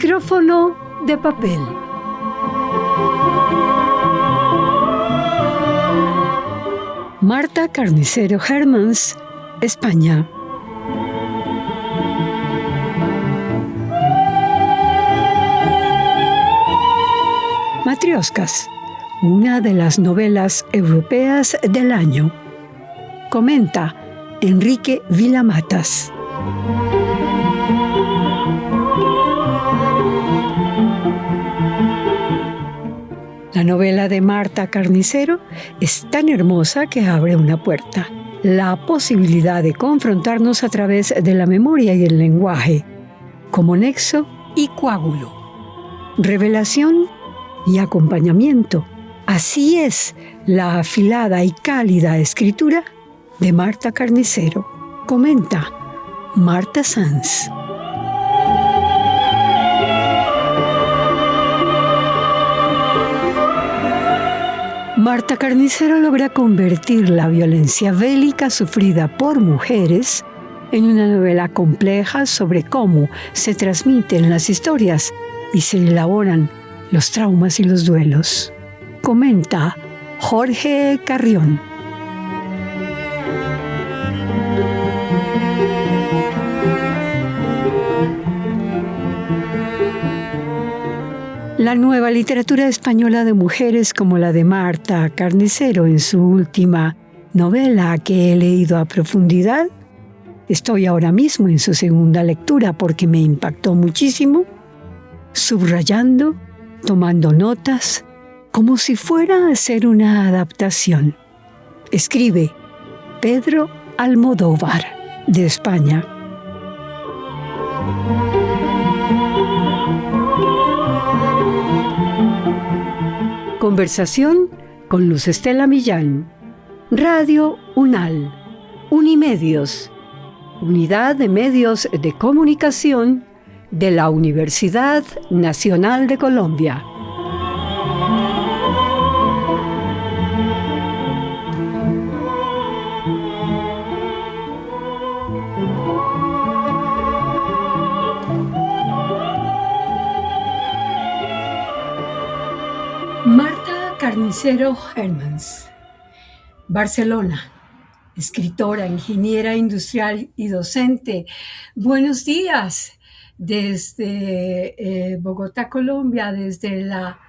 micrófono de papel. Marta Carnicero Hermans, España. Matrioscas, una de las novelas europeas del año. Comenta Enrique Villamatas. La novela de Marta Carnicero es tan hermosa que abre una puerta, la posibilidad de confrontarnos a través de la memoria y el lenguaje, como nexo y coágulo, revelación y acompañamiento. Así es la afilada y cálida escritura de Marta Carnicero. Comenta Marta Sanz. Marta Carnicero logra convertir la violencia bélica sufrida por mujeres en una novela compleja sobre cómo se transmiten las historias y se elaboran los traumas y los duelos. Comenta Jorge Carrión. La nueva literatura española de mujeres como la de Marta Carnicero en su última novela que he leído a profundidad. Estoy ahora mismo en su segunda lectura porque me impactó muchísimo, subrayando, tomando notas, como si fuera a hacer una adaptación. Escribe Pedro Almodóvar, de España. Conversación con Luz Estela Millán. Radio UNAL, Unimedios, Unidad de Medios de Comunicación de la Universidad Nacional de Colombia. Marta Carnicero Hermans, Barcelona, escritora, ingeniera industrial y docente. Buenos días desde Bogotá, Colombia, desde la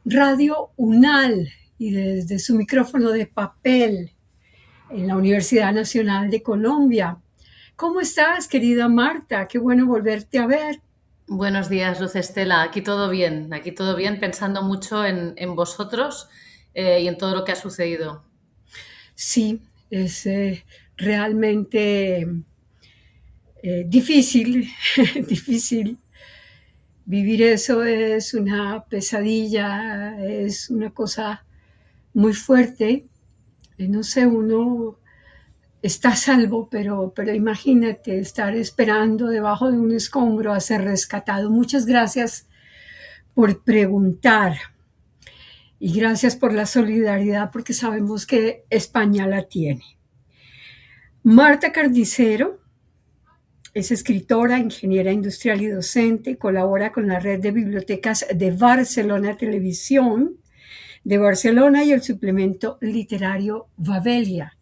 Radio UNAL y desde su micrófono de papel en la Universidad Nacional de Colombia. ¿Cómo estás, querida Marta? Qué bueno volverte a ver. Buenos días, Luz Estela. Aquí todo bien, pensando mucho en vosotros y en todo lo que ha sucedido. Sí, es realmente difícil, difícil. Vivir eso es una pesadilla, es una cosa muy fuerte. No sé, uno está a salvo, pero imagínate estar esperando debajo de un escombro a ser rescatado. Muchas gracias por preguntar y gracias por la solidaridad, porque sabemos que España la tiene. Marta Carnicero es escritora, ingeniera industrial y docente, colabora con la red de bibliotecas de Barcelona Televisión, de Barcelona y el suplemento literario Babelia,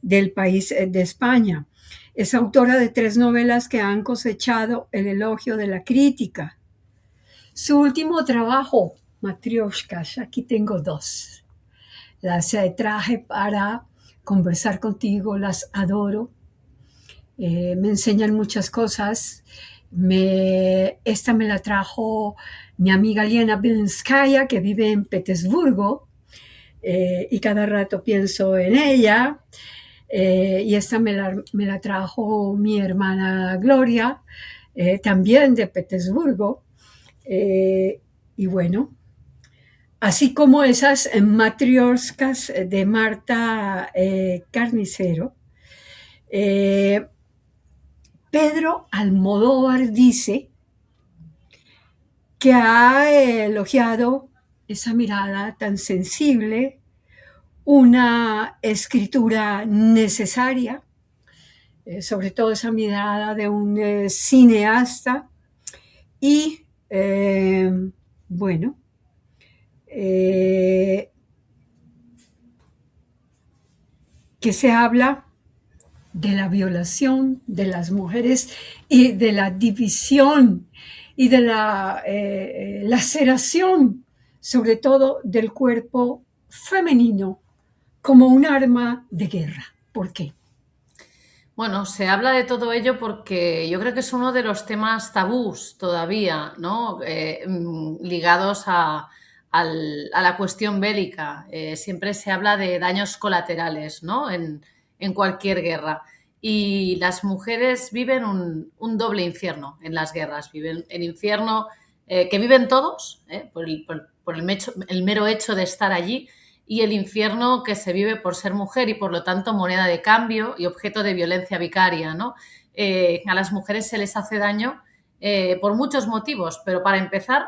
del país de España. Es autora de 3 novelas que han cosechado el elogio de la crítica. Su último trabajo, Matrioscas, aquí tengo 2. Las traje para conversar contigo, las adoro. Me enseñan muchas cosas. Esta me la trajo mi amiga Liena Bilinskaya, que vive en Petersburgo, y cada rato pienso en ella. Y esta me la trajo mi hermana Gloria, también de Petersburgo. Y bueno, así como esas matrioscas de Marta Carnicero, Pedro Almodóvar dice que ha elogiado esa mirada tan sensible, una escritura necesaria, sobre todo esa mirada de un cineasta Y bueno, que se habla de la violación de las mujeres y de la división y de la laceración, sobre todo del cuerpo femenino, como un arma de guerra. ¿Por qué? Bueno, se habla de todo ello porque yo creo que es uno de los temas tabús todavía, ¿no? Ligados a la cuestión bélica. Siempre se habla de daños colaterales, ¿no? En cualquier guerra. Y las mujeres viven un doble infierno en las guerras. Viven el infierno que viven todos, por el mero hecho de estar allí, y el infierno que se vive por ser mujer y por lo tanto moneda de cambio y objeto de violencia vicaria, ¿no? A las mujeres se les hace daño por muchos motivos, pero para empezar,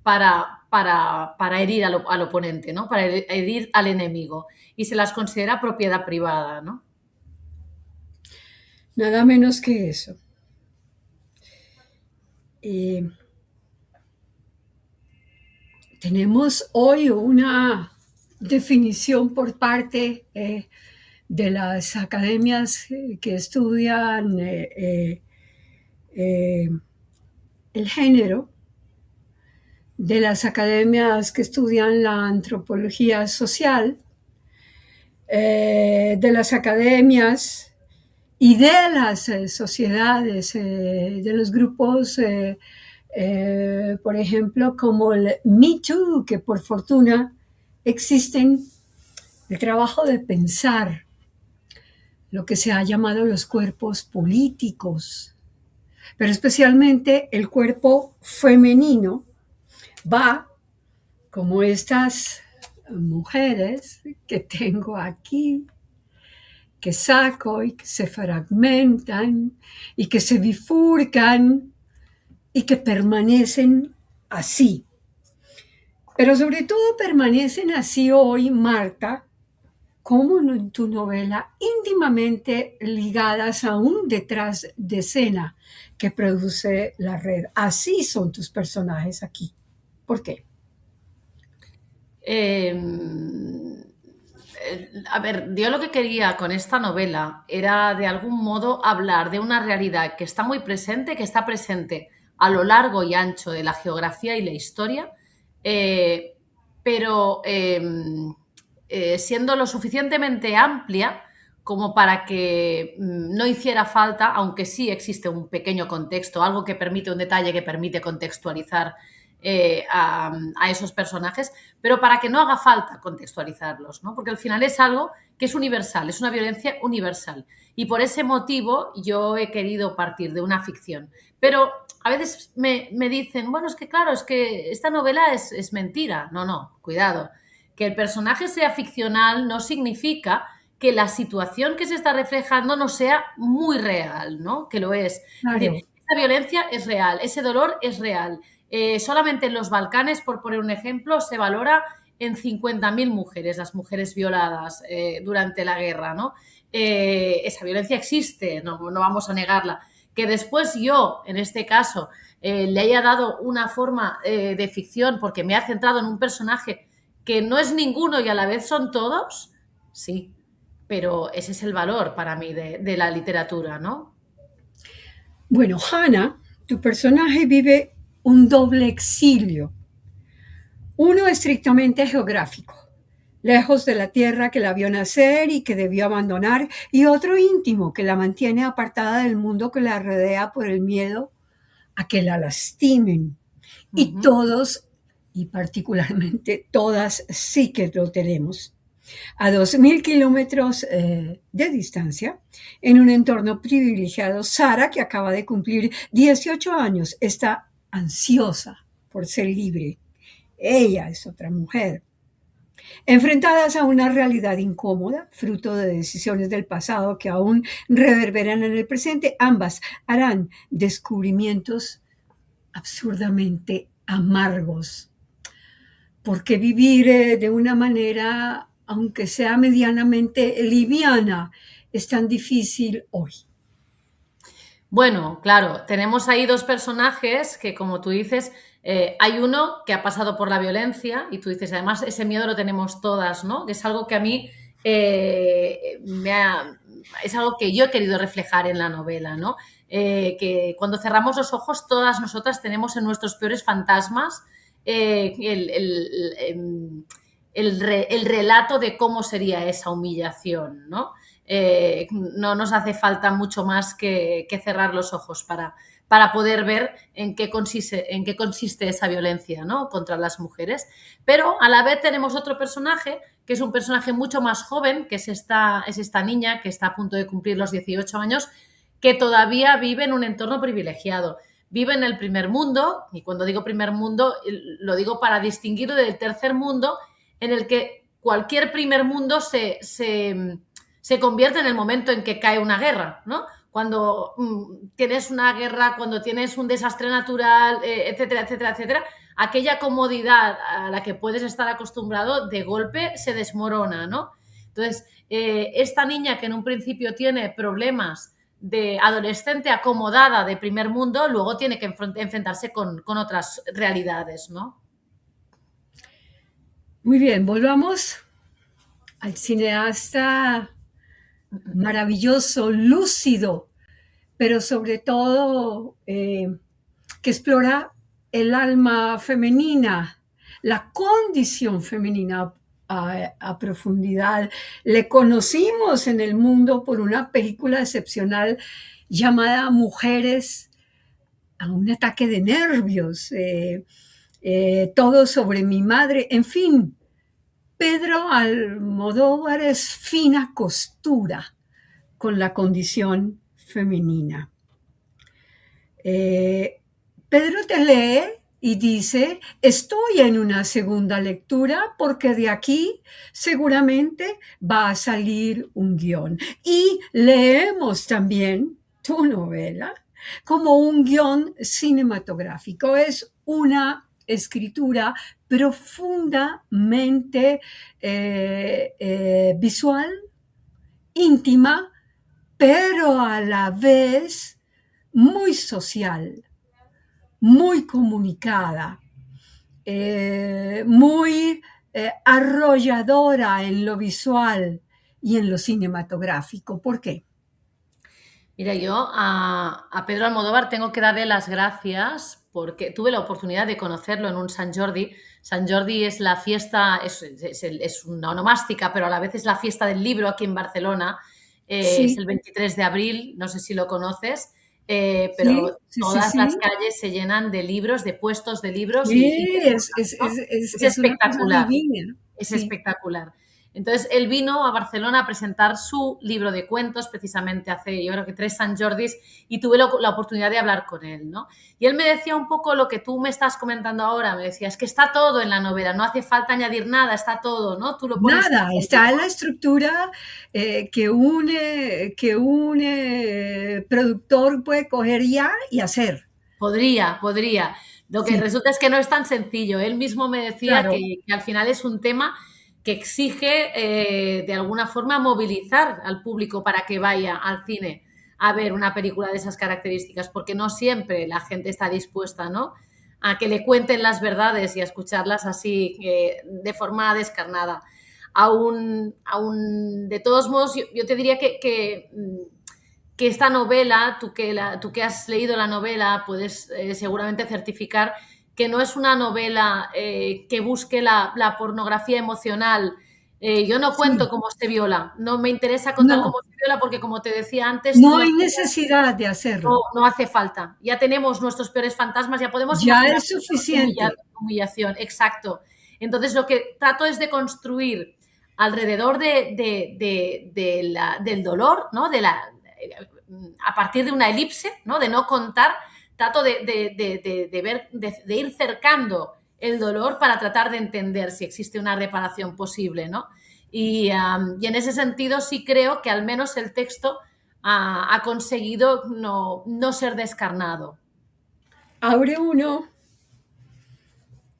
para herir al oponente, ¿no? Para herir al enemigo, y se las considera propiedad privada, ¿no? Nada menos que eso. Eh, Tenemos hoy una definición por parte de las academias que estudian eh, el género, de las academias que estudian la antropología social, de las academias y de las sociedades, de los grupos, por ejemplo, como el Me Too, que por fortuna existen, el trabajo de pensar lo que se ha llamado los cuerpos políticos, pero especialmente el cuerpo femenino va como estas mujeres que tengo aquí, que saco y que se fragmentan y que se bifurcan y que permanecen así. Pero sobre todo permanecen así hoy, Marta, como en tu novela, íntimamente ligadas a un detrás de escena que produce la red. Así son tus personajes aquí. ¿Por qué? Eh, a ver, yo lo que quería con esta novela era de algún modo hablar de una realidad que está muy presente, que está presente a lo largo y ancho de la geografía y la historia, eh, pero siendo lo suficientemente amplia como para que no hiciera falta, aunque sí existe un pequeño contexto, algo que permite, un detalle que permite contextualizar a esos personajes, pero para que no haga falta contextualizarlos, ¿no? Porque al final es algo que es universal, es una violencia universal. Y por ese motivo yo he querido partir de una ficción. Pero a veces me dicen, bueno, es que claro, es que esta novela es mentira. No, no, cuidado. Que el personaje sea ficcional no significa que la situación que se está reflejando no sea muy real, ¿no? Que lo es. Es decir, Claro. esa violencia es real, ese dolor es real. Solamente en los Balcanes, por poner un ejemplo, se valora en 50.000 mujeres, las mujeres violadas durante la guerra, ¿no? Esa violencia existe, no vamos a negarla. Que después yo, en este caso, le haya dado una forma de ficción porque me ha centrado en un personaje que no es ninguno y a la vez son todos, sí, pero ese es el valor para mí de la literatura, ¿no? Bueno, Hannah, tu personaje vive un doble exilio. Uno estrictamente geográfico, lejos de la tierra que la vio nacer y que debió abandonar, y otro íntimo que la mantiene apartada del mundo que la rodea por el miedo a que la lastimen. Uh Y -huh. todos, y particularmente todas, sí que lo tenemos. A 2.000 kilómetros de distancia, en un entorno privilegiado, Sara, que acaba de cumplir 18 años, está ansiosa por ser libre. Ella es otra mujer. Enfrentadas a una realidad incómoda, fruto de decisiones del pasado que aún reverberan en el presente, ambas harán descubrimientos absurdamente amargos. Porque vivir de una manera, aunque sea medianamente liviana, es tan difícil hoy? Bueno, claro, tenemos ahí dos personajes que, como tú dices, hay uno que ha pasado por la violencia y tú dices, además, ese miedo lo tenemos todas, ¿no? Que es algo que a mí es algo que yo he querido reflejar en la novela, ¿no? Que cuando cerramos los ojos, todas nosotras tenemos en nuestros peores fantasmas el relato de cómo sería esa humillación, ¿no? No nos hace falta mucho más que cerrar los ojos para poder ver en qué consiste esa violencia, ¿no? Contra las mujeres. Pero a la vez tenemos otro personaje, que es un personaje mucho más joven, que es esta niña que está a punto de cumplir los 18 años, que todavía vive en un entorno privilegiado. Vive en el primer mundo, y cuando digo primer mundo, lo digo para distinguirlo del tercer mundo, en el que cualquier primer mundo se convierte en el momento en que cae una guerra, ¿no? Cuando tienes una guerra, cuando tienes un desastre natural, etcétera, etcétera, etcétera, aquella comodidad a la que puedes estar acostumbrado de golpe se desmorona, ¿no? Entonces, esta niña que en un principio tiene problemas de adolescente acomodada de primer mundo, luego tiene que enfrentarse con otras realidades, ¿no? Muy bien, volvamos al cineasta maravilloso, lúcido, pero sobre todo que explora el alma femenina, la condición femenina a profundidad. Le conocimos en el mundo por una película excepcional llamada Mujeres a un ataque de nervios, todo sobre mi madre, en fin. Pedro Almodóvar es fina costura con la condición femenina. Pedro te lee y dice, estoy en una segunda lectura porque de aquí seguramente va a salir un guión. Y leemos también tu novela como un guión cinematográfico. Es una escritura profundamente visual, íntima, pero a la vez muy social, muy comunicada, muy arrolladora en lo visual y en lo cinematográfico. ¿Por qué? Mira, yo a Pedro Almodóvar tengo que darle las gracias porque tuve la oportunidad de conocerlo en un Sant Jordi. Sant Jordi es la fiesta, es una onomástica, pero a la vez es la fiesta del libro aquí en Barcelona. Es Sí, el 23 de abril, no sé si lo conoces, sí, pero sí, sí, todas las sí. calles se llenan de libros, de puestos de libros y Sí, de cosas, ¿no? Es es una cosa espectacular. divina. Es Sí. espectacular. Entonces, él vino a Barcelona a presentar su libro de cuentos precisamente hace, yo creo que 3 Sant Jordis, y tuve la oportunidad de hablar con él, ¿no? Y él me decía un poco lo que tú me estás comentando ahora, me decía, es que está todo en la novela, no hace falta añadir nada, está todo, ¿no? Tú lo pones Nada, todo. está en la estructura que un productor puede coger ya y hacer. Podría. Lo que Sí, resulta es que no es tan sencillo. Él mismo me decía claro. que al final es un tema que exige, de alguna forma, movilizar al público para que vaya al cine a ver una película de esas características, porque no siempre la gente está dispuesta, ¿no? A que le cuenten las verdades y a escucharlas así, de forma descarnada. De todos modos, yo te diría que esta novela, tú que has leído la novela, puedes seguramente certificar que no es una novela que busque la pornografía emocional. Yo no cuento Sí, cómo se viola, no me interesa contar no, cómo se viola porque, como te decía antes, no hay necesidad de hacerlo. no hace falta. Ya tenemos nuestros peores fantasmas, ya podemos Ya imaginar es suficiente. humillación. Exacto. Entonces, lo que trato es de construir alrededor del dolor, ¿no? A partir de una elipse, ¿no? De no contar, trato de ir cercando el dolor para tratar de entender si existe una reparación posible, ¿no? Y en ese sentido sí creo que al menos el texto ha conseguido no ser descarnado. Abre uno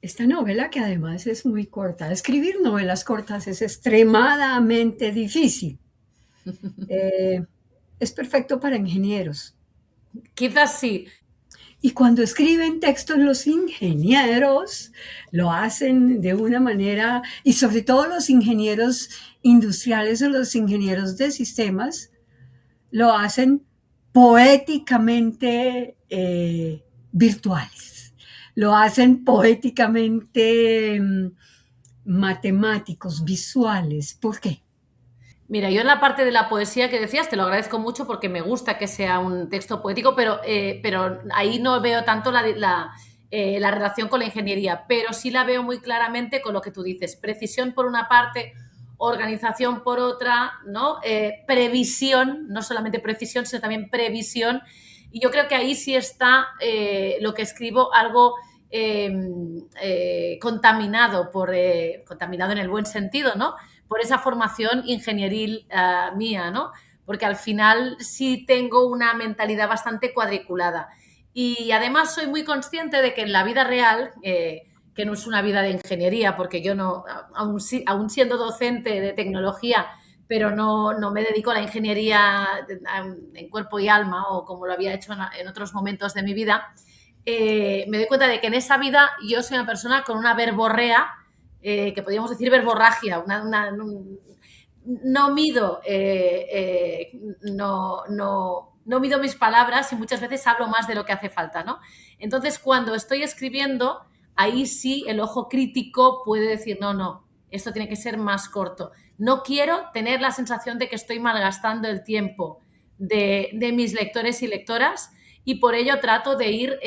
esta novela que además es muy corta. Escribir novelas cortas es extremadamente difícil. Eh, es perfecto para ingenieros. Quizás sí. Y cuando escriben textos los ingenieros lo hacen de una manera, y sobre todo los ingenieros industriales o los ingenieros de sistemas, lo hacen poéticamente virtuales, lo hacen poéticamente matemáticos, visuales. ¿Por qué? Mira, yo en la parte de la poesía que decías, te lo agradezco mucho porque me gusta que sea un texto poético, pero ahí no veo tanto la relación con la ingeniería, pero sí la veo muy claramente con lo que tú dices. Precisión por una parte, organización por otra, ¿no? Previsión, no solamente precisión, sino también previsión. Y yo creo que ahí sí está lo que escribo algo contaminado, contaminado en el buen sentido, ¿no? Por esa formación ingenieril mía, ¿no? Porque al final sí tengo una mentalidad bastante cuadriculada. Y además soy muy consciente de que en la vida real, que no es una vida de ingeniería, porque yo no, aún siendo docente de tecnología, pero no me dedico a la ingeniería en cuerpo y alma o como lo había hecho en otros momentos de mi vida, me doy cuenta de que en esa vida yo soy una persona con una verborrea, que podríamos decir verborragia, no mido, no mido mis palabras y muchas veces hablo más de lo que hace falta, ¿no? Entonces, cuando estoy escribiendo, ahí sí el ojo crítico puede decir, no, esto tiene que ser más corto. No quiero tener la sensación de que estoy malgastando el tiempo de mis lectores y lectoras, y por ello trato de ir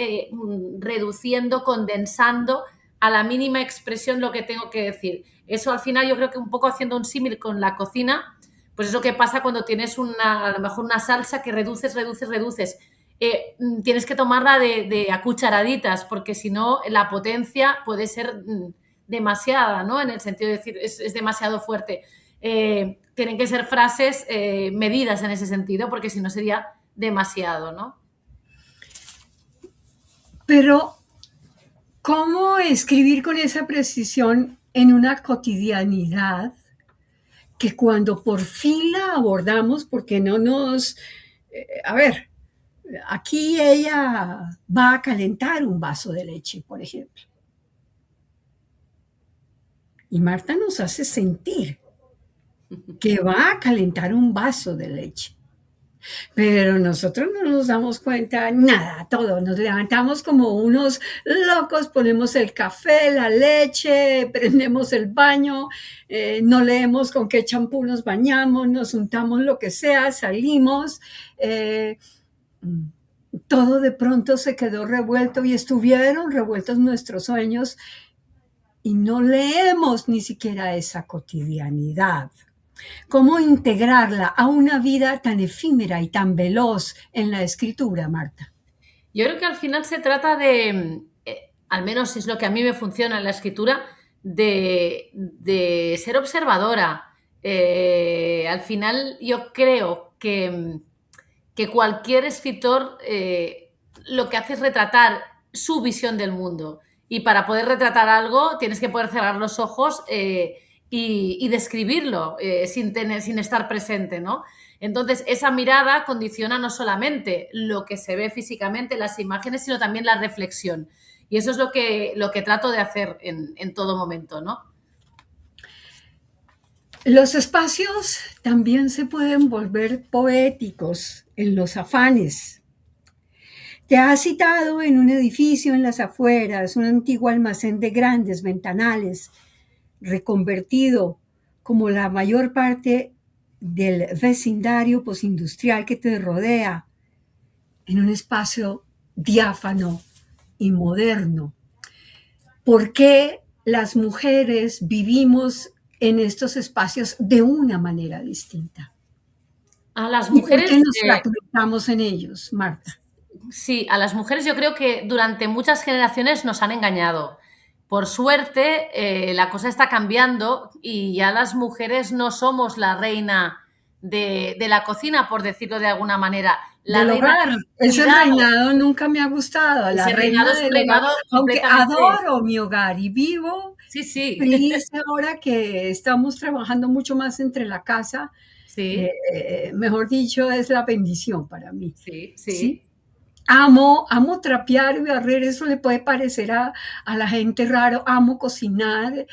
reduciendo, condensando a la mínima expresión lo que tengo que decir. Eso al final yo creo que un poco haciendo un símil con la cocina, pues es lo que pasa cuando tienes a lo mejor una salsa que reduces. Tienes que tomarla de a cucharaditas, porque si no la potencia puede ser demasiada, ¿no? En el sentido de decir, es demasiado fuerte. Tienen que ser frases medidas en ese sentido, porque si no sería demasiado, ¿no? Pero, ¿cómo escribir con esa precisión en una cotidianidad que cuando por fin la abordamos, porque no nos... a ver, aquí ella va a calentar un vaso de leche, por ejemplo. Y Marta nos hace sentir que va a calentar un vaso de leche. Pero nosotros no nos damos cuenta nada, todo. Nos levantamos como unos locos, ponemos el café, la leche, prendemos el baño, no leemos con qué champú nos bañamos, nos untamos lo que sea, salimos. Todo de pronto se quedó revuelto y estuvieron revueltos nuestros sueños y no leemos ni siquiera esa cotidianidad. ¿Cómo integrarla a una vida tan efímera y tan veloz en la escritura, Marta? Yo creo que al final se trata de, al menos es lo que a mí me funciona en la escritura, de ser observadora. Al final yo creo que cualquier escritor lo que hace es retratar su visión del mundo. Y para poder retratar algo tienes que poder cerrar los ojos y describirlo sin estar presente, ¿no? Entonces, esa mirada condiciona no solamente lo que se ve físicamente, las imágenes, sino también la reflexión. Y eso es lo que trato de hacer en todo momento, ¿no? Los espacios también se pueden volver poéticos en los afanes. Te has citado en un edificio en las afueras, un antiguo almacén de grandes ventanales, reconvertido como la mayor parte del vecindario postindustrial que te rodea, en un espacio diáfano y moderno. ¿Por qué las mujeres vivimos en estos espacios de una manera distinta? A las ¿Y por mujeres, qué nos fragmentamos en ellos, Marta? sí, a las mujeres yo creo que durante muchas generaciones nos han engañado. Por suerte, la cosa está cambiando y ya las mujeres no somos la reina de la cocina, por decirlo de alguna manera. La Del reina hogar. del Ese cuidado. reinado nunca me ha gustado, la Ese reina reinado es un del hogar, reinado aunque completamente. adoro mi hogar y vivo Sí, sí. feliz ahora que estamos trabajando mucho más entre la casa. Sí, Mejor dicho, es la bendición para mí, sí, ¿sí? sí. amo trapear y barrer, eso le puede parecer a la gente raro, amo cocinar,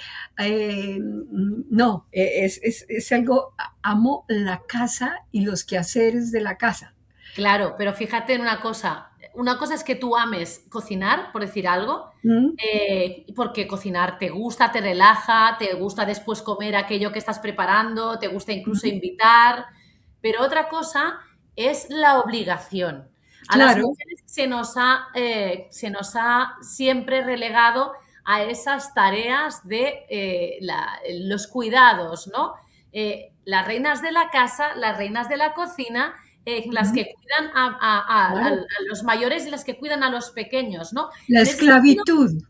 no, es algo, amo la casa y los quehaceres de la casa. Claro, pero fíjate en una cosa es que tú ames cocinar, por decir algo, ¿Mm? porque cocinar te gusta, te relaja, te gusta después comer aquello que estás preparando, te gusta incluso ¿Mm? invitar, pero otra cosa es la obligación. A las Claro, mujeres se nos ha siempre relegado a esas tareas de los cuidados, ¿no? Las reinas de la casa, las reinas de la cocina, las ¿Mm? que cuidan Claro, a los mayores y las que cuidan a los pequeños, ¿no? la En ese sentido, esclavitud,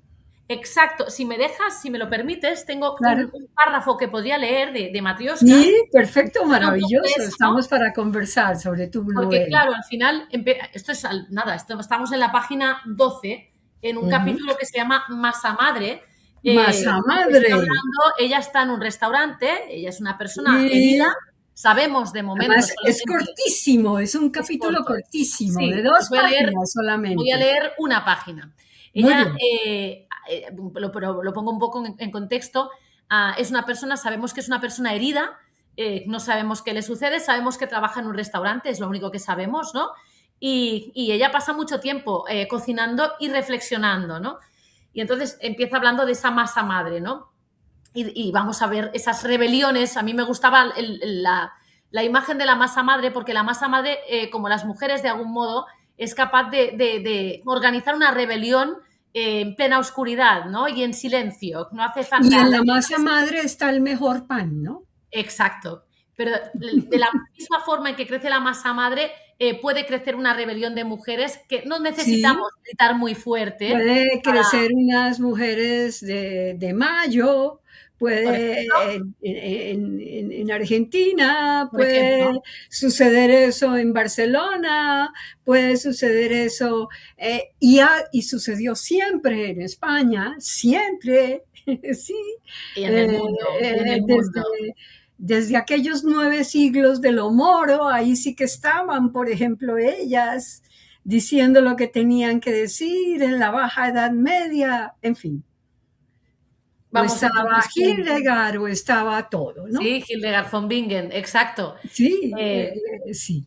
exacto. Si me dejas, si me lo permites, tengo claro. un párrafo que podría leer de Matrioshka, Sí, perfecto, que habla un poco de maravilloso, eso, ¿no? estamos para conversar sobre tu Porque, novela. claro, al final, esto es nada, estamos en la página 12, en un Ujú. capítulo que se llama Masa Madre. Masa Y está madre, hablando, ella está en un restaurante, ella es una persona herida, sí. sabemos de momento Además, es solamente, cortísimo, es un es capítulo corto. cortísimo, de Sí, dos páginas voy a solamente. leer una página. Muy Ella, bien. lo pongo un poco en contexto, es una persona, sabemos que es una persona herida, no sabemos qué le sucede, sabemos que trabaja en un restaurante, es lo único que sabemos, ¿no? Y ella pasa mucho tiempo cocinando y reflexionando, ¿no? Y entonces empieza hablando de esa masa madre, ¿no? Y vamos a ver esas rebeliones. A mí me gustaba la imagen de la masa madre, porque la masa madre, como las mujeres de algún modo, es capaz de organizar una rebelión en plena oscuridad, ¿no? Y en silencio. No hace Y falta. en la masa madre está el mejor pan, ¿no? Exacto. Pero de la misma forma en que crece la masa madre, puede crecer una rebelión de mujeres que no Sí, necesitamos gritar muy fuerte puede para, crecer unas mujeres de Mayo, por puede ejemplo, en Argentina, por ejemplo, puede suceder eso en Barcelona, puede suceder eso, y sucedió siempre en España, siempre, sí, y eh, en el desde, mundo. desde aquellos 9 siglos de lo moro, ahí sí que estaban, por ejemplo, ellas diciendo lo que tenían que decir en la Baja Edad Media, en fin. O Vamos estaba entonces con, Hildegard o estaba todo, ¿no? sí, Hildegard von Bingen, exacto. Sí, Eh, sí.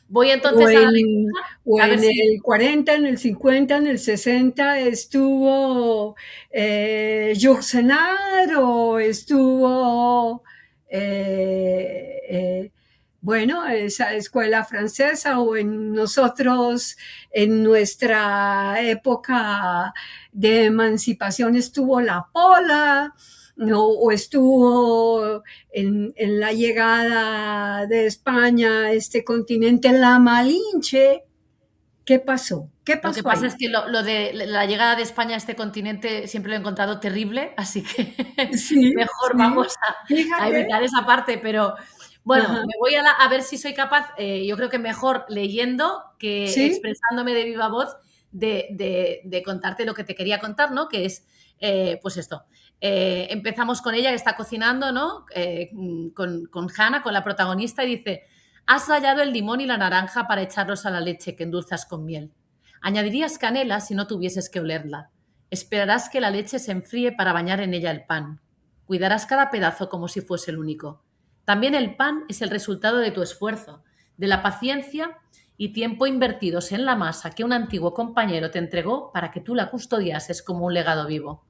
Voy O entonces a la en, lectura, o a ver en si el 40, en el 50, en el 60 estuvo Yourcenar o estuvo, eh, eh, bueno, esa escuela francesa o en nosotros, en nuestra época de emancipación estuvo la Pola, ¿no? O estuvo en la llegada de España a este continente, la Malinche. ¿Qué pasó? ¿Qué lo que pasó pasa ahí? es que lo de la llegada de España a este continente siempre lo he encontrado terrible, así que Sí, mejor sí, vamos a fíjate. evitar esa parte, pero bueno, Ajá, me voy a ver si soy capaz, yo creo que mejor leyendo que sí, expresándome de viva voz de contarte lo que te quería contar, ¿no? Que es, pues esto, empezamos con ella que está cocinando, ¿no? Con Hannah, con la protagonista, y dice, has rallado el limón y la naranja para echarlos a la leche que endulzas con miel. Añadirías canela si no tuvieses que olerla. Esperarás que la leche se enfríe para bañar en ella el pan. Cuidarás cada pedazo como si fuese el único. También el pan es el resultado de tu esfuerzo, de la paciencia y tiempo invertidos en la masa que un antiguo compañero te entregó para que tú la custodiases como un legado vivo.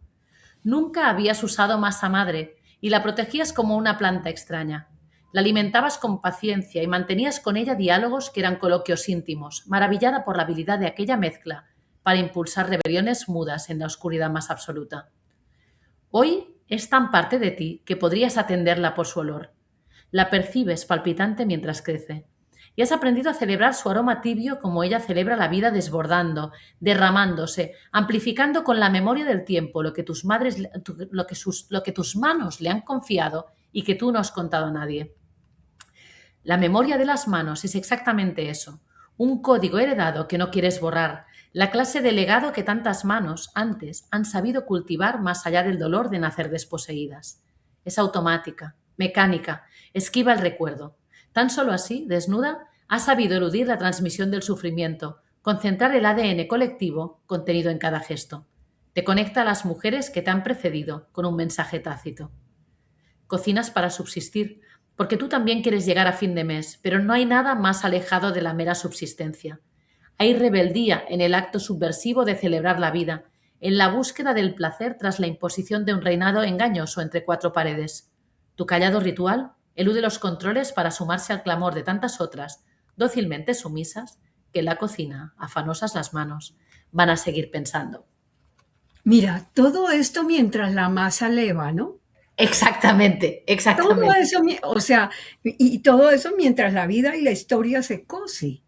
Nunca habías usado masa madre y la protegías como una planta extraña. La alimentabas con paciencia y mantenías con ella diálogos que eran coloquios íntimos, maravillada por la habilidad de aquella mezcla para impulsar rebeliones mudas en la oscuridad más absoluta. Hoy es tan parte de ti que podrías atenderla por su olor. La percibes palpitante mientras crece. Y has aprendido a celebrar su aroma tibio como ella celebra la vida desbordando, derramándose, amplificando con la memoria del tiempo lo que tus madres, lo que tus manos le han confiado y que tú no has contado a nadie. La memoria de las manos es exactamente eso, un código heredado que no quieres borrar, la clase de legado que tantas manos antes han sabido cultivar más allá del dolor de nacer desposeídas. Es automática, mecánica, esquiva el recuerdo. Tan solo así, desnuda, ha sabido eludir la transmisión del sufrimiento, concentrar el ADN colectivo contenido en cada gesto. Te conecta a las mujeres que te han precedido con un mensaje tácito. Cocinas para subsistir, porque tú también quieres llegar a fin de mes, pero no hay nada más alejado de la mera subsistencia. Hay rebeldía en el acto subversivo de celebrar la vida, en la búsqueda del placer tras la imposición de un reinado engañoso entre cuatro paredes. Tu callado ritual elude los controles para sumarse al clamor de tantas otras, dócilmente sumisas, que en la cocina, afanosas las manos, van a seguir pensando. Mira, todo esto mientras la masa leva, ¿no? Exactamente, Todo exactamente. eso, o sea, y todo eso mientras la vida y la historia se cose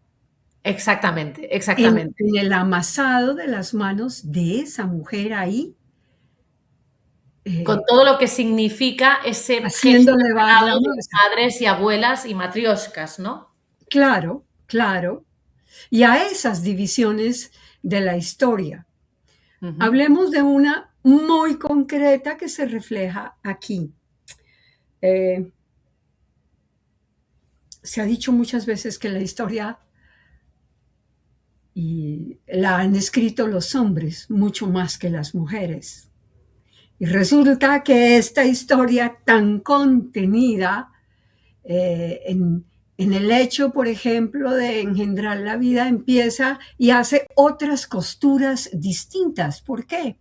Exactamente, en, exactamente. en el amasado de las manos de esa mujer ahí, Con eh, todo lo que significa ese gesto haciendo levar la sagrado de masa. madres y abuelas y matrioscas, ¿no? Claro, claro. Y a esas divisiones de la historia. Ujú. Hablemos de una muy concreta que se refleja aquí. Eh, Se ha dicho muchas veces que la historia y la han escrito los hombres mucho más que las mujeres. Y resulta que esta historia tan contenida en el hecho, por ejemplo, de engendrar la vida, empieza y hace otras costuras distintas. ¿Por qué?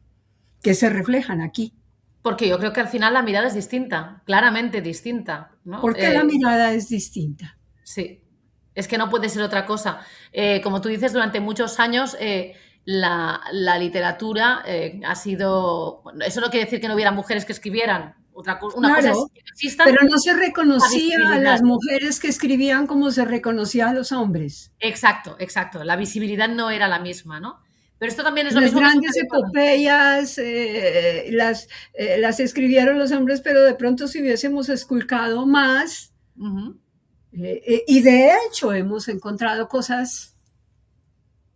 Que se reflejan aquí. Porque yo creo que al final la mirada es distinta, claramente distinta, ¿no? ¿Por qué la mirada es distinta? Sí, es que no puede ser otra cosa. Como tú dices, durante muchos años la literatura ha sido... Bueno, eso no quiere decir que no hubiera mujeres que escribieran. Una cosa es Claro, que no existan, pero no se la reconocía a visibilidad. las mujeres que escribían como se reconocía a los hombres. Exacto, exacto. La visibilidad no era la misma, ¿no? Pero esto también es lo Las mismo que grandes sucede con... epopeyas las escribieron los hombres, pero de pronto si hubiésemos esculcado más, Ujú. y de hecho hemos encontrado cosas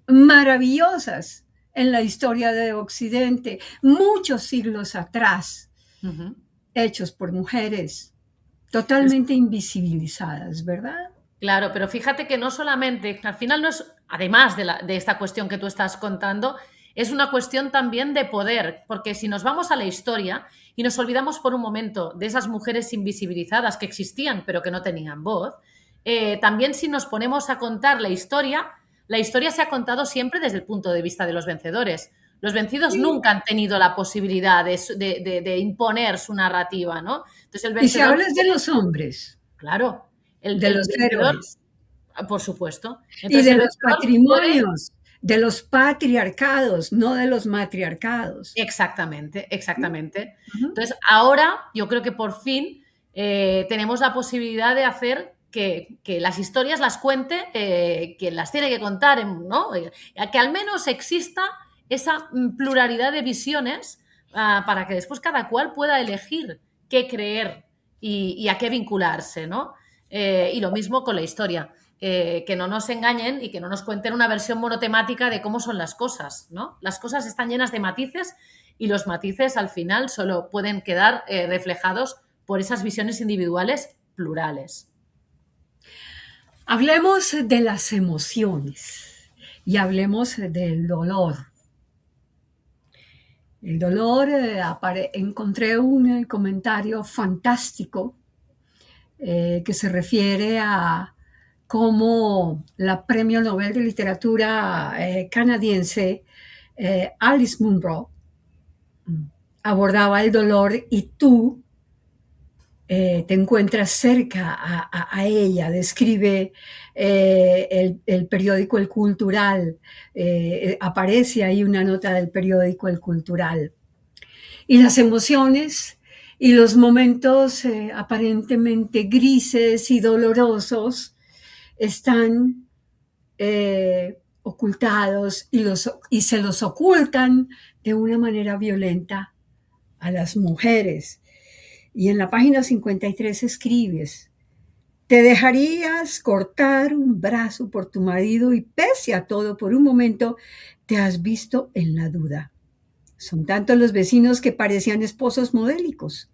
maravillosas en la historia de Occidente, muchos siglos atrás, Ujú. hechos por mujeres Pero totalmente invisibilizadas, ¿verdad? claro, pero fíjate que no solamente, al final no es, además de esta cuestión que tú estás contando, es una cuestión también de poder, porque si nos vamos a la historia y nos olvidamos por un momento de esas mujeres invisibilizadas que existían pero que no tenían voz, también si nos ponemos a contar la historia se ha contado siempre desde el punto de vista de los vencedores. Los vencidos Sí. nunca han tenido la posibilidad de imponer su narrativa, ¿no? Entonces el Y si vencedor, hablas de los hombres, claro, de el los vencedor. héroes, Por supuesto. y Entonces de el los vencedor puede... patrimonios, de los patriarcados, no de los matriarcados. Exactamente, exactamente. Ujú. Entonces ahora yo creo que por fin tenemos la posibilidad de hacer que las historias las cuente quien las tiene que contar, ¿no? Que al menos exista esa pluralidad de visiones para que después cada cual pueda elegir qué creer y a qué vincularse, ¿no? Y lo mismo con la historia. Que no nos engañen y que no nos cuenten una versión monotemática de cómo son las cosas, ¿no? Las cosas están llenas de matices y los matices al final solo pueden quedar reflejados por esas visiones individuales plurales. Hablemos de las emociones y hablemos del dolor. El dolor, encontré un comentario fantástico que se refiere a cómo la Premio Nobel de Literatura canadiense Alice Munro abordaba el dolor y tú te encuentras cerca a ella, describe el periódico El Cultural, aparece ahí una nota del periódico El Cultural. Y las emociones y los momentos aparentemente grises y dolorosos están ocultados y se los ocultan de una manera violenta a las mujeres. Y en la página 53 escribes, te dejarías cortar un brazo por tu marido y pese a todo, por un momento, te has visto en la duda. Son tantos los vecinos que parecían esposos modélicos,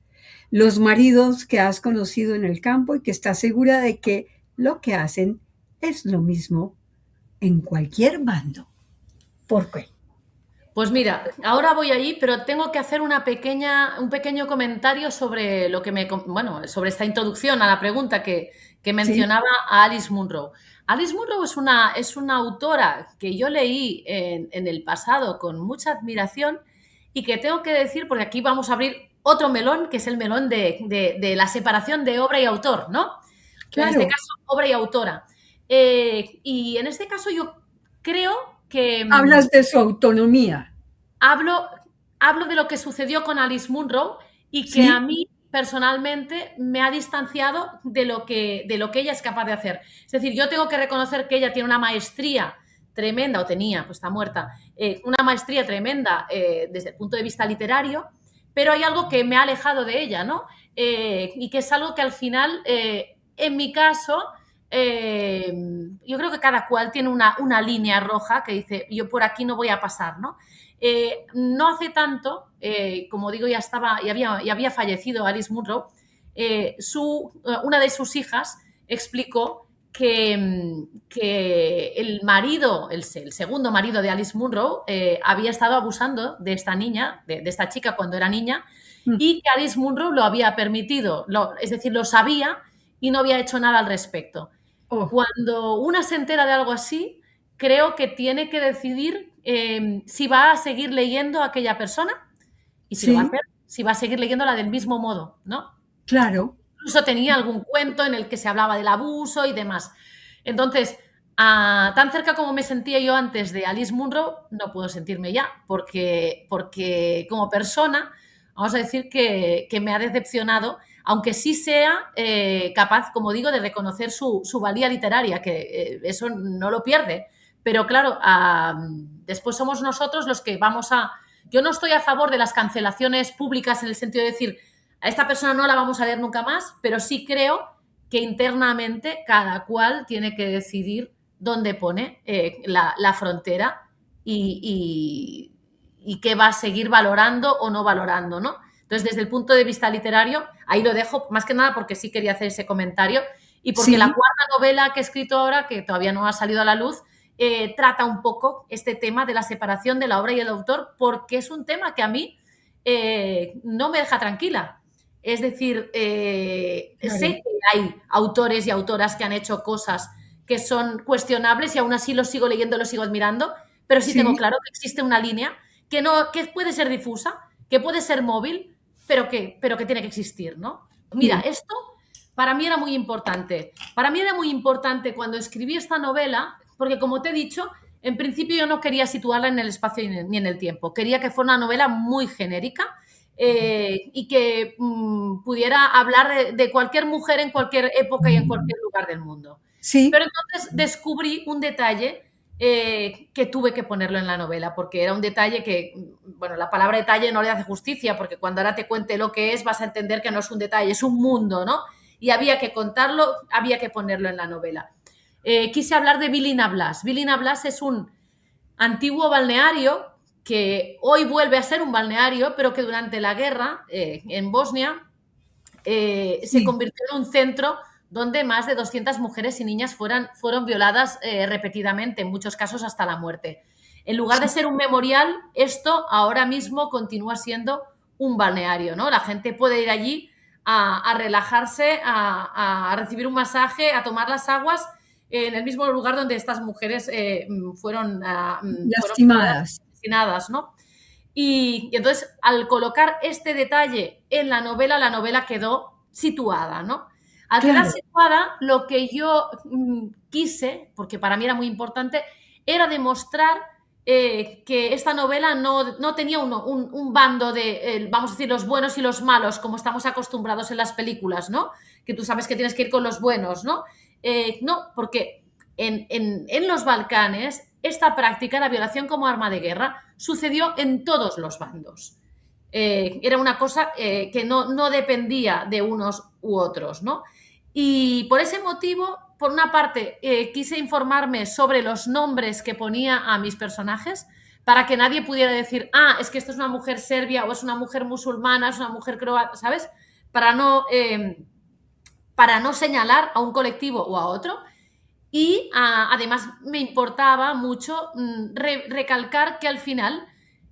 los maridos que has conocido en el campo y que estás segura de que lo que hacen es lo mismo en cualquier bando. ¿Por qué? Pues mira, ahora voy allí, pero tengo que hacer un pequeño comentario sobre sobre esta introducción a la pregunta que Sí, mencionaba a Alice Munro. Alice Munro es una autora que yo leí en el pasado con mucha admiración y que tengo que decir, porque aquí vamos a abrir otro melón, que es el melón de la separación de obra y autor, ¿no? En este claro. caso, obra y autora. Y en este caso yo creo que Hablas de su autonomía. hablo, hablo de lo que sucedió con Alice Munro y que a Sí, mí personalmente me ha distanciado de lo que ella es capaz de hacer. Es decir, yo tengo que reconocer que ella tiene una maestría tremenda, o tenía, pues está muerta, una maestría tremenda desde el punto de vista literario, pero hay algo que me ha alejado de ella, ¿no? Y que es algo que al final, en mi caso, yo creo que cada cual tiene una línea roja que dice, yo por aquí no voy a pasar, ¿no? No hace tanto, como digo, ya había fallecido Alice Munro, una de sus hijas explicó que el marido, el segundo marido de Alice Munro, había estado abusando de esta niña, de esta chica cuando era niña, mm, y que Alice Munro lo había permitido, es decir, lo sabía y no había hecho nada al respecto. oh, Cuando una se entera de algo así, creo que tiene que decidir si va a seguir leyendo a aquella persona y si lo va a sí, hacer, si va a seguir leyéndola del mismo modo, ¿no? claro, Incluso tenía algún cuento en el que se hablaba del abuso y demás. Entonces, tan cerca como me sentía yo antes de Alice Munro, no puedo sentirme ya, porque como persona, vamos a decir que me ha decepcionado, aunque sí sea capaz, como digo, de reconocer su valía literaria, que eso no lo pierde. Pero claro, después somos nosotros los que vamos a... Yo no estoy a favor de las cancelaciones públicas en el sentido de decir, a esta persona no la vamos a ver nunca más, pero sí creo que internamente cada cual tiene que decidir dónde pone la frontera y qué va a seguir valorando o no valorando, ¿no? Entonces, desde el punto de vista literario, ahí lo dejo, más que nada porque sí quería hacer ese comentario y porque la sí, cuarta novela que he escrito ahora, que todavía no ha salido a la luz, trata un poco este tema de la separación de la obra y el autor, porque es un tema que a mí no me deja tranquila. Es decir, sé claro, que hay autores y autoras que han hecho cosas que son cuestionables y aún así los sigo leyendo, los sigo admirando, pero sí tengo sí, claro que existe una línea que puede ser difusa, que puede ser móvil, pero que tiene que existir, ¿no? Mira, sí, esto para mí era muy importante. Para mí era muy importante cuando escribí esta novela, porque como te he dicho, en principio yo no quería situarla en el espacio ni en el tiempo. Quería que fuera una novela muy genérica, y que pudiera hablar de cualquier mujer en cualquier época y en cualquier lugar del mundo. sí, Pero entonces descubrí un detalle que tuve que ponerlo en la novela, porque era un detalle que, bueno, la palabra detalle no le hace justicia, porque cuando ahora te cuente lo que es, vas a entender que no es un detalle, es un mundo, ¿no? Y había que contarlo, había que ponerlo en la novela. Quise hablar de Vilina Blas. Vilina Blas es un antiguo balneario que hoy vuelve a ser un balneario, pero que durante la guerra en Bosnia se sí, convirtió en un centro donde más de 200 mujeres y niñas fueron violadas repetidamente, en muchos casos hasta la muerte. En lugar de sí, ser un memorial, esto ahora mismo continúa siendo un balneario, ¿no? La gente puede ir allí a relajarse, a recibir un masaje, a tomar las aguas en el mismo lugar donde estas mujeres fueron violadas lastimadas. y asesinadas, ¿no? Y entonces, al colocar este detalle en la novela quedó situada, ¿no? Al quedar Claro, situada, lo que yo quise, porque para mí era muy importante, era demostrar que esta novela no tenía un bando de, vamos a decir, los buenos y los malos, como estamos acostumbrados en las películas, ¿no? Que tú sabes que tienes que ir con los buenos, ¿no? No, porque en los Balcanes esta práctica, la violación como arma de guerra, sucedió en todos los bandos. Era una cosa que no dependía de unos u otros, ¿no? Y por ese motivo, por una parte, quise informarme sobre los nombres que ponía a mis personajes para que nadie pudiera decir, es que esto es una mujer serbia o es una mujer musulmana, es una mujer croata, ¿sabes? Para no, para no señalar a un colectivo o a otro. Y además me importaba mucho recalcar que al final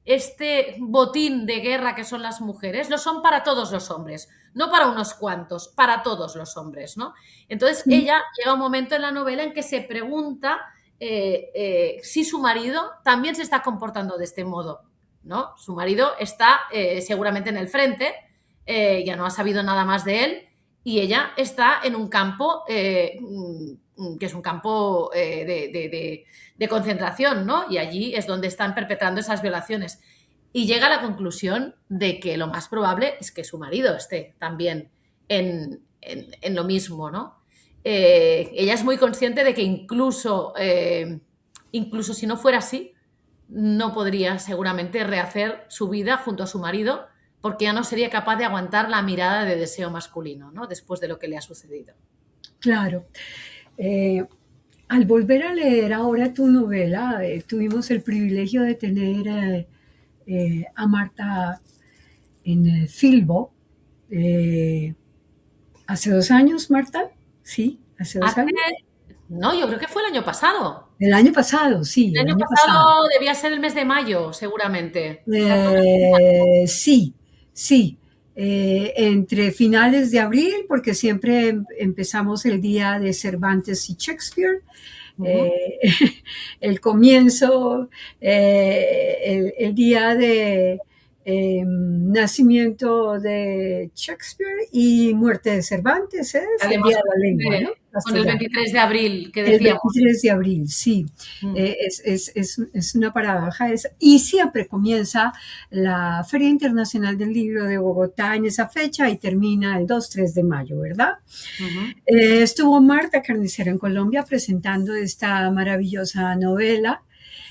este botín de guerra que son las mujeres lo son para todos los hombres, no para unos cuantos, para todos los hombres, ¿no? Entonces Sí, ella llega un momento en la novela en que se pregunta si su marido también se está comportando de este modo, ¿no? Su marido está seguramente en el frente, ya no ha sabido nada más de él y ella está en un campo que es un campo de concentración, ¿no? Y allí es donde están perpetrando esas violaciones. Y llega a la conclusión de que lo más probable es que su marido esté también en lo mismo, ¿no? Ella es muy consciente de que incluso si no fuera así, no podría seguramente rehacer su vida junto a su marido porque ya no sería capaz de aguantar la mirada de deseo masculino, ¿no? Después de lo que le ha sucedido. claro. Eh, Al volver a leer ahora tu novela, tuvimos el privilegio de tener a Marta en Filbo. eh, hace 2 años, Marta, sí, hace dos Hace, años. no, yo creo que fue el año pasado. El año pasado, sí, El el año año pasado. pasado debía ser el mes de mayo, seguramente. Sí, sí. Entre finales de abril, porque siempre empezamos el día de Cervantes y Shakespeare, Ujú. eh, el comienzo, el día de nacimiento de Shakespeare y muerte de Cervantes, es el Además, día de la lengua, ¿no? con el Castellano. 23 de abril que El decíamos. 23 de abril, sí. Mm. Es una paradoja esa. Y siempre comienza la Feria Internacional del Libro de Bogotá en esa fecha y termina el 2-3 de mayo, ¿verdad? Ujú. Estuvo Marta Carnicero en Colombia presentando esta maravillosa novela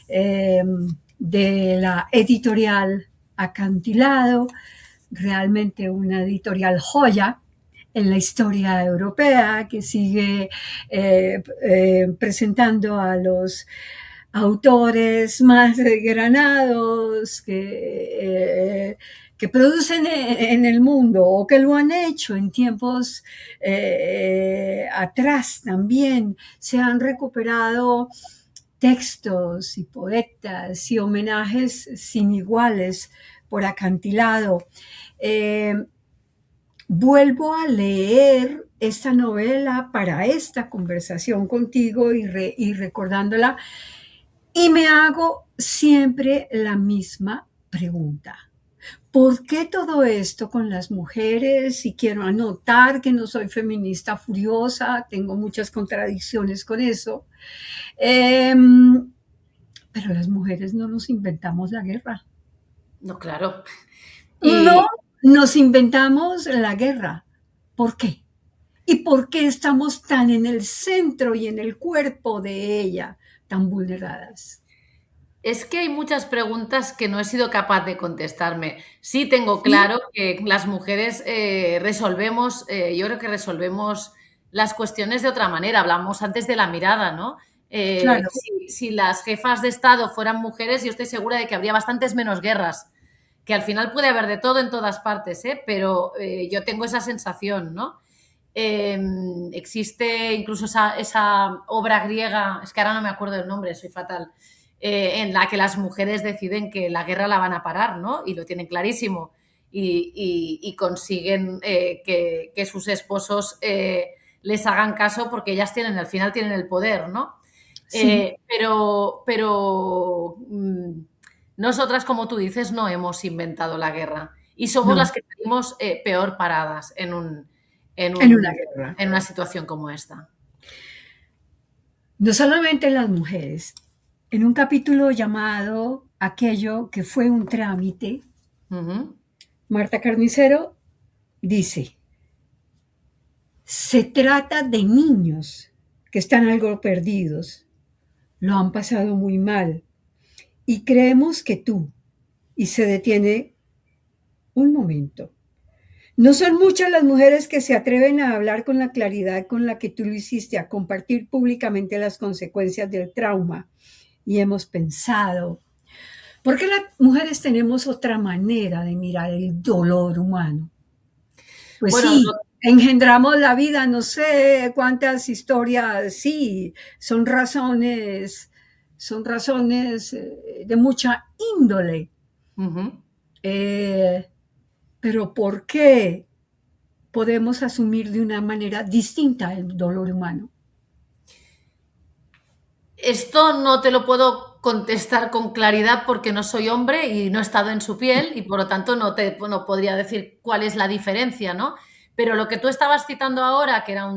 eh, de la editorial Acantilado, realmente una editorial joya en la historia europea, que sigue presentando a los autores más granados que producen en el mundo o que lo han hecho en tiempos atrás también. Se han recuperado textos y poetas y homenajes sin iguales por Acantilado. Eh, Vuelvo a leer esta novela para esta conversación contigo y recordándola, y me hago siempre la misma pregunta. ¿Por qué todo esto con las mujeres? Y quiero anotar que no soy feminista furiosa, tengo muchas contradicciones con eso. Eh, pero las mujeres no nos inventamos la guerra. No, claro. No Y nos inventamos la guerra. ¿Por qué? ¿Y por qué estamos tan en el centro y en el cuerpo de ella, tan vulneradas? es que hay muchas preguntas que no he sido capaz de contestarme. Sí tengo Sí, claro que las mujeres resolvemos, yo creo que resolvemos las cuestiones de otra manera. Hablamos antes de la mirada, ¿no? claro, Si las jefas de Estado fueran mujeres, yo estoy segura de que habría bastantes menos guerras, que al final puede haber de todo en todas partes, ¿eh? Pero yo tengo esa sensación, ¿no? Existe incluso esa obra griega, es que ahora no me acuerdo del nombre, soy fatal, en la que las mujeres deciden que la guerra la van a parar, ¿no? Y lo tienen clarísimo. Y consiguen que sus esposos les hagan caso porque ellas tienen, al final tienen el poder, ¿no? sí, Nosotras, como tú dices, no hemos inventado la guerra y somos no, las que salimos peor paradas en, en una un, guerra. en una situación como esta. No solamente las mujeres. En un capítulo llamado Aquello que fue un trámite, Ujú. Marta Carnicero dice, se trata de niños que están algo perdidos, lo han pasado muy mal y creemos que tú, y se detiene un momento. No son muchas las mujeres que se atreven a hablar con la claridad con la que tú lo hiciste, a compartir públicamente las consecuencias del trauma. Y hemos pensado, ¿por qué las mujeres tenemos otra manera de mirar el dolor humano? Pues Bueno, sí, engendramos la vida, no sé cuántas historias, sí, son razones de mucha índole. Ujú. Eh, pero ¿por qué podemos asumir de una manera distinta el dolor humano? Esto no te lo puedo contestar con claridad porque no soy hombre y no he estado en su piel y por lo tanto no podría decir cuál es la diferencia, ¿no? Pero lo que tú estabas citando ahora, que era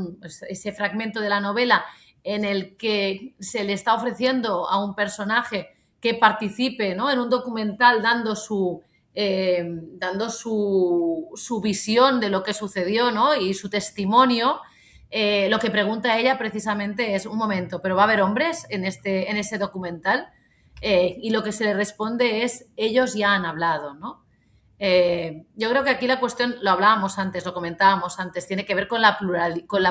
ese fragmento de la novela en el que se le está ofreciendo a un personaje que participe, ¿no?, en un documental dando su visión de lo que sucedió, ¿no?, y su testimonio. Lo que pregunta ella precisamente es, un momento, ¿pero va a haber hombres en ese documental? Y lo que se le responde es, ellos ya han hablado, ¿no? Yo creo que aquí la cuestión, lo hablábamos antes, lo comentábamos antes, tiene que ver con la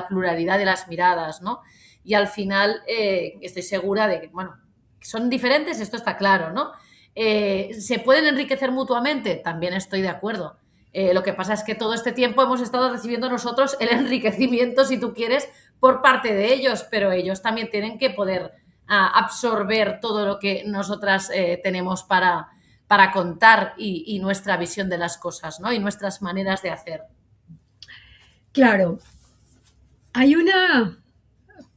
pluralidad de las miradas, ¿no? Y al final estoy segura de que, bueno, son diferentes, esto está claro, ¿no? ¿Se pueden enriquecer mutuamente? También estoy de acuerdo. Lo que pasa es que todo este tiempo hemos estado recibiendo nosotros el enriquecimiento, si tú quieres, por parte de ellos, pero ellos también tienen que poder absorber todo lo que nosotras tenemos para contar y nuestra visión de las cosas, ¿no? Y nuestras maneras de hacer. Claro, hay una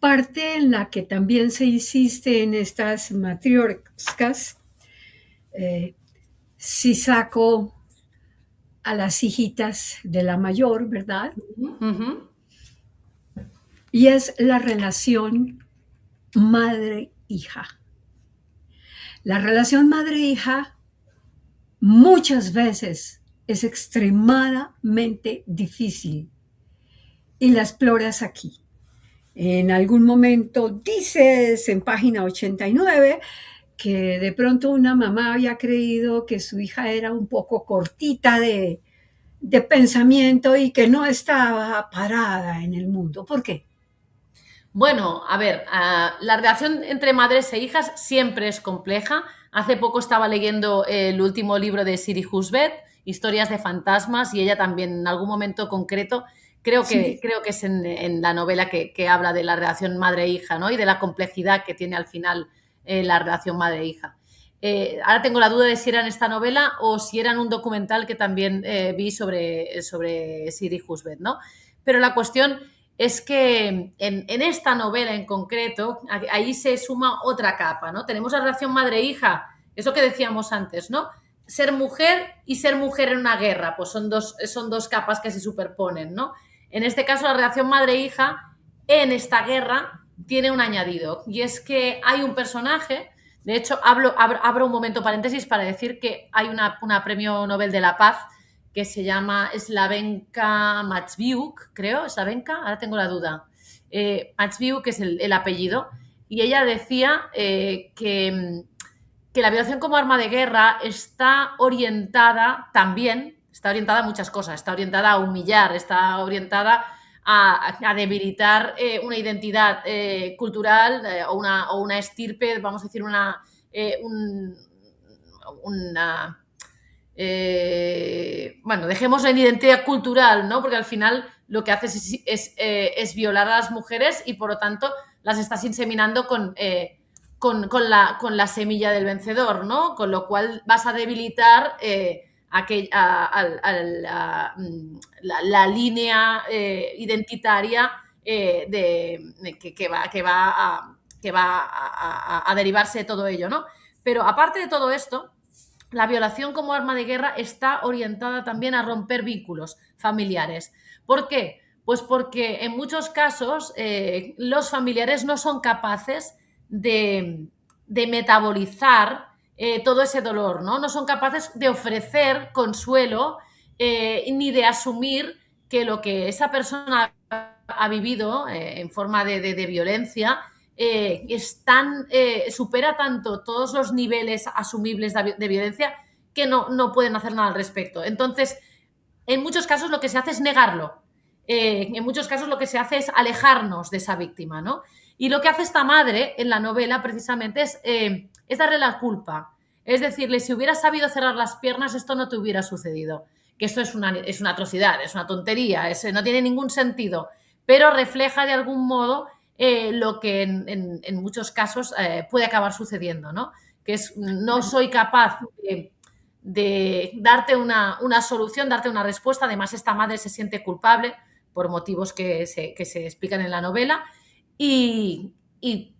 parte en la que también se insiste en estas matrioscas. Si saco a las hijitas de la mayor, ¿verdad? Uh -huh. Y es la relación madre-hija. La relación madre-hija muchas veces es extremadamente difícil y la exploras aquí. En algún momento dices en página 89 que de pronto una mamá había creído que su hija era un poco cortita de pensamiento y que no estaba parada en el mundo. ¿Por qué? Bueno, a ver, la relación entre madres e hijas siempre es compleja. Hace poco estaba leyendo el último libro de Siri Husbeth, Historias de fantasmas, y ella también en algún momento concreto, Sí, creo que es en la novela que habla de la relación madre-hija, ¿no? Y de la complejidad que tiene al final la relación madre-hija. Ahora tengo la duda de si era en esta novela o si era en un documental que también vi sobre Siri Husbeth, ¿no? Pero la cuestión es que en esta novela en concreto, ahí se suma otra capa, ¿no? Tenemos la relación madre-hija, es lo que decíamos antes, ¿no? Ser mujer y ser mujer en una guerra, pues son dos capas que se superponen, ¿no? En este caso, la relación madre-hija en esta guerra tiene un añadido, y es que hay un personaje, de hecho, abro un momento paréntesis para decir que hay una premio Nobel de la Paz que se llama Slavenka Matviuk, creo, Slavenka, ahora tengo la duda. Matviuk es el apellido, y ella decía que la violación como arma de guerra está orientada también, está orientada a muchas cosas, está orientada a humillar, está orientada a debilitar una identidad cultural o una estirpe, vamos a decir, una bueno, dejemos en identidad cultural, ¿no? Porque al final lo que haces es violar a las mujeres y por lo tanto las estás inseminando con la semilla del vencedor, ¿no? Con lo cual vas a debilitar la línea identitaria que va a derivarse de todo ello, ¿no? Pero aparte de todo esto, la violación como arma de guerra está orientada también a romper vínculos familiares. ¿Por qué? Pues porque en muchos casos los familiares no son capaces de metabolizar todo ese dolor, ¿no? No son capaces de ofrecer consuelo ni de asumir que lo que esa persona ha vivido en forma de violencia supera tanto todos los niveles asumibles de violencia que no pueden hacer nada al respecto. Entonces, en muchos casos lo que se hace es negarlo. En muchos casos lo que se hace es alejarnos de esa víctima, ¿no? Y lo que hace esta madre en la novela precisamente es darle la culpa. Es decirle, si hubieras sabido cerrar las piernas, esto no te hubiera sucedido. que esto es una atrocidad, es una tontería, no tiene ningún sentido, pero refleja de algún modo lo que en muchos casos puede acabar sucediendo, ¿no? Que es, no soy capaz de darte una solución, darte una respuesta. Además, esta madre se siente culpable por motivos que se explican en la novela y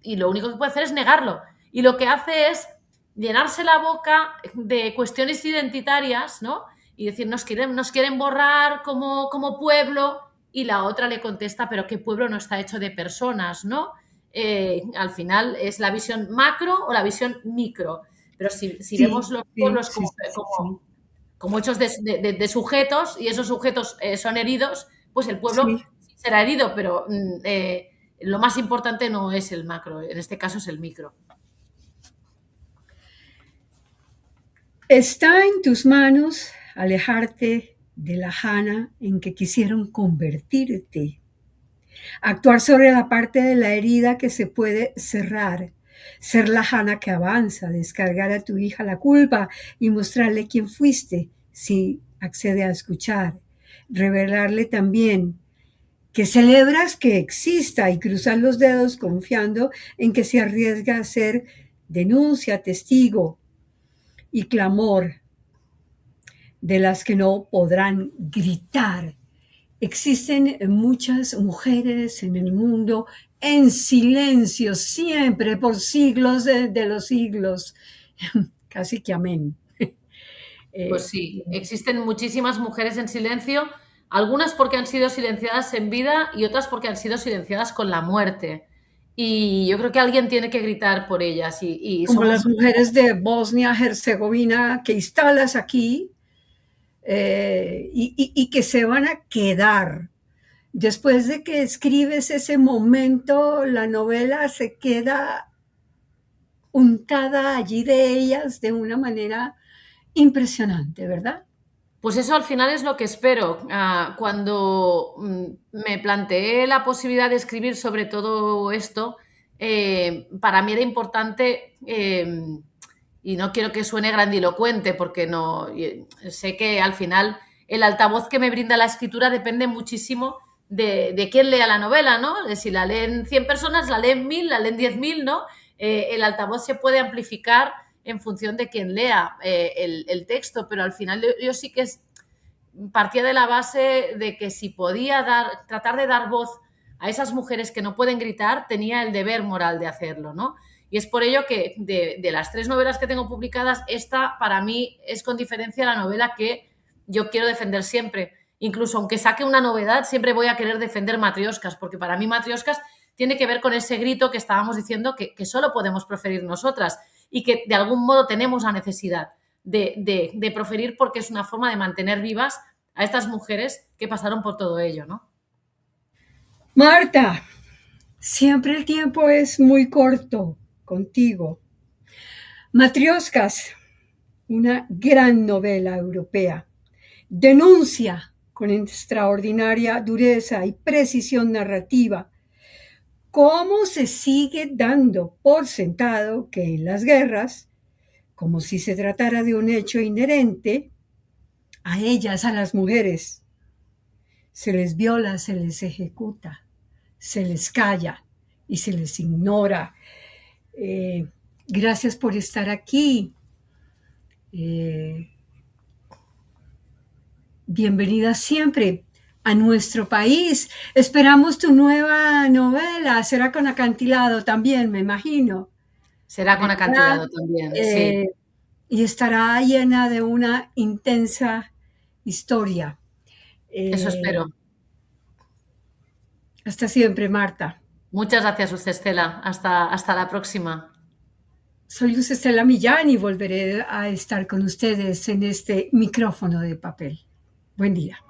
lo único que puede hacer es negarlo. Y lo que hace es llenarse la boca de cuestiones identitarias, ¿no? Y decir, nos quieren borrar como pueblo, y la otra le contesta, pero ¿qué pueblo no está hecho de personas, ¿no? Al final es la visión macro o la visión micro. Pero si vemos Sí, los sí, pueblos sí, sí, sí. como hechos de sujetos, y esos sujetos son heridos, pues el pueblo Sí. sí será herido, pero lo más importante no es el macro, en este caso es el micro. Está en tus manos alejarte de la Hannah en que quisieron convertirte. Actuar sobre la parte de la herida que se puede cerrar. Ser la Hannah que avanza, descargar a tu hija la culpa y mostrarle quién fuiste si accede a escuchar. Revelarle también que celebras que exista y cruzar los dedos confiando en que se arriesga a ser denuncia, testigo y clamor de las que no podrán gritar. Existen muchas mujeres en el mundo en silencio, siempre, por siglos de los siglos. Casi que amén. Pues sí, existen muchísimas mujeres en silencio, algunas porque han sido silenciadas en vida y otras porque han sido silenciadas con la muerte. Y yo creo que alguien tiene que gritar por ellas y Como somos... las mujeres de Bosnia-Herzegovina que instalas aquí y que se van a quedar. Después de que escribes ese momento, la novela se queda untada allí de ellas de una manera impresionante, ¿verdad? Pues eso al final es lo que espero. Cuando me planteé la posibilidad de escribir sobre todo esto, para mí era importante, y no quiero que suene grandilocuente, porque no sé que al final el altavoz que me brinda la escritura depende muchísimo de quién lea la novela, ¿no? De si la leen 100 personas, la leen 1000, la leen 10.000, ¿no? El altavoz se puede amplificar en función de quien lea el texto, pero al final yo sí que partía de la base de que si podía tratar de dar voz a esas mujeres que no pueden gritar, tenía el deber moral de hacerlo, ¿no? Y es por ello que de las 3 novelas que tengo publicadas, esta para mí es con diferencia la novela que yo quiero defender siempre. Incluso aunque saque una novedad, siempre voy a querer defender Matrioscas, porque para mí Matrioscas tiene que ver con ese grito que estábamos diciendo que solo podemos proferir nosotras y que de algún modo tenemos la necesidad de proferir, porque es una forma de mantener vivas a estas mujeres que pasaron por todo ello, ¿no? Marta, siempre el tiempo es muy corto contigo. Matrioscas, una gran novela europea, denuncia con extraordinaria dureza y precisión narrativa cómo se sigue dando por sentado que en las guerras, como si se tratara de un hecho inherente, a ellas, a las mujeres, se les viola, se les ejecuta, se les calla y se les ignora. Gracias por estar aquí. Bienvenida siempre a nuestro país. Esperamos tu nueva novela. Será con acantilado también, me imagino. Será con ¿Verdad? acantilado también, sí. Y estará llena de una intensa historia. Eso espero. Hasta siempre, Marta. Muchas gracias, Luz Estela. Hasta la próxima. Soy Luz Estela Millán y volveré a estar con ustedes en este micrófono de papel. Buen día.